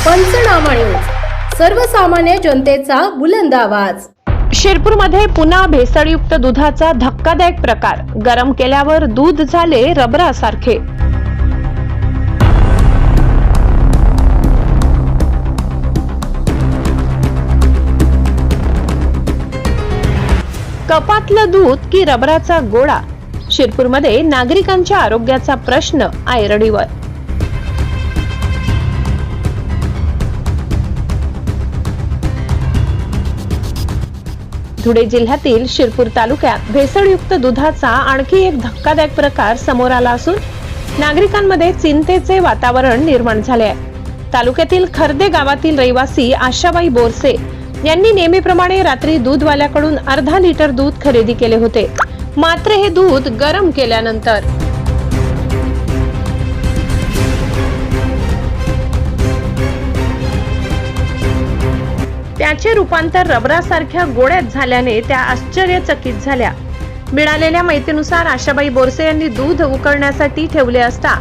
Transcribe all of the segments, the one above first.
पंचनामा न्यूज, सर्वसामान्य जनतेचा बुलंद आवाज। शिरपूरमध्ये पुन्हा भेसळयुक्त दुधाचा धक्कादायक प्रकार। गरम केल्यावर दूध झाले रबरासारखे। कपातलं दूध की रबराचा गोळा? शिरपूरमध्ये नागरिकांच्या आरोग्याचा प्रश्न ऐरणीवर। धुळे जिल्ह्यातील शिरपूर तालुक्यात भेसळयुक्त दुधाचा आणखी एक धक्कादायक प्रकार समोर आला असून नागरिकांमध्ये चिंतेचे वातावरण निर्माण झाले आहे। तालुक्यातील खर्दे गावातील रहिवासी आशाबाई बोरसे यांनी नेहमीप्रमाणे रात्री दूधवाल्याकडून अर्धा लिटर दूध खरेदी केले होते। मात्र हे दूध गरम केल्यानंतर त्याचे रूपांतर रबरासारख्या गोळ्यात झाल्याने त्या आश्चर्यचकित झाल्या। मिळालेल्या माहितीनुसार आशाबाई बोरसे यांनी दूध उकळण्यासाठी ठेवले असता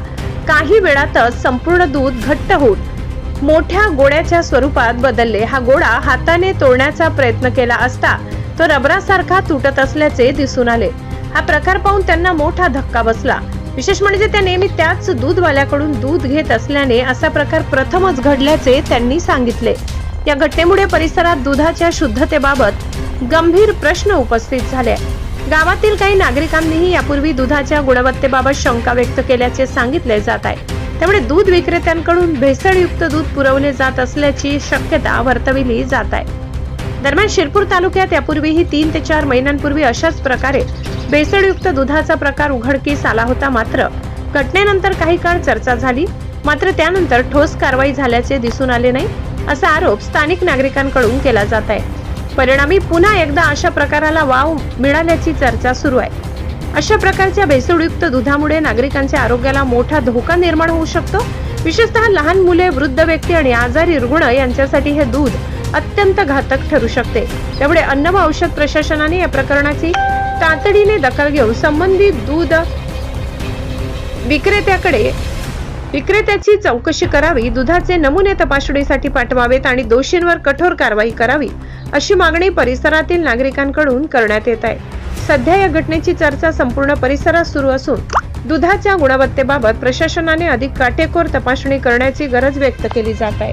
काही वेळातच संपूर्ण दूध घट्ट होऊन मोठ्या गोळ्याच्या स्वरूपात बदलले। हा गोळा हाताने तोडण्याचा प्रयत्न केला असता तो रबरासारखा तुटत असल्याचे दिसून आले। हा प्रकार पाहून त्यांना मोठा धक्का बसला। विशेष म्हणजे त्या नेहमी त्याच दूधवाल्याकडून दूध घेत असल्याने असा प्रकार प्रथमच घडल्याचे त्यांनी सांगितले। या घटनेमुळे परिसरात दुधाच्या शुद्धतेबाबत गंभीर प्रश्न उपस्थित झाले। गावातील काही नागरिकांनीही यापूर्वी दुधाच्या गुणवत्तेबाबत शंका व्यक्त केल्याचे सांगितले जात आहे। त्यामुळे दूध विक्रेत्यांकडून भेसळयुक्त दूध पुरवले जात असल्याची शक्यता वर्तविली जात आहे। दरम्यान शिरपूर तालुक्यात यापूर्वीही 3 ते 4 महिन्यांपूर्वी अशाच प्रकारे भेसळयुक्त दुधाचा प्रकार उघडकीस आला होता। मात्र घटनेनंतर काही काळ चर्चा झाली, मात्र त्यानंतर ठोस कारवाई झाल्याचे दिसून आले नाही, असा आरोप स्थानिक नागरिकांकडून केला जात आहे। परिणामी पुन्हा एकदा अशा प्रकाराला वाव मिळाल्याची चर्चा सुरू आहे। अशा प्रकारच्या भेसळयुक्त दुधामुळे नागरिकांच्या आरोग्याला मोठा धोका निर्माण होऊ शकतो। विशेषतः लहान मुले, वृद्ध व्यक्ती आणि आजारी रुग्ण यांच्यासाठी हे दूध अत्यंत घातक ठरू शकते। त्यामुळे अन्न व औषध प्रशासनाने या प्रकरणाची तातडीने दखल घेऊन संबंधित दूध विक्रेत्याची चौकशी करावी, दुधाचे नमुने तपासणीसाठी पाठवावेत आणि दोषींवर कठोर कारवाई करावी, अशी मागणी परिसरातील नागरिकांकडून करण्यात येत आहे। सध्या या घटनेची चर्चा संपूर्ण परिसरात सुरू असून दुधाच्या गुणवत्तेबाबत प्रशासनाने अधिक काटेकोर तपासणी करण्याची गरज व्यक्त केली जात आहे।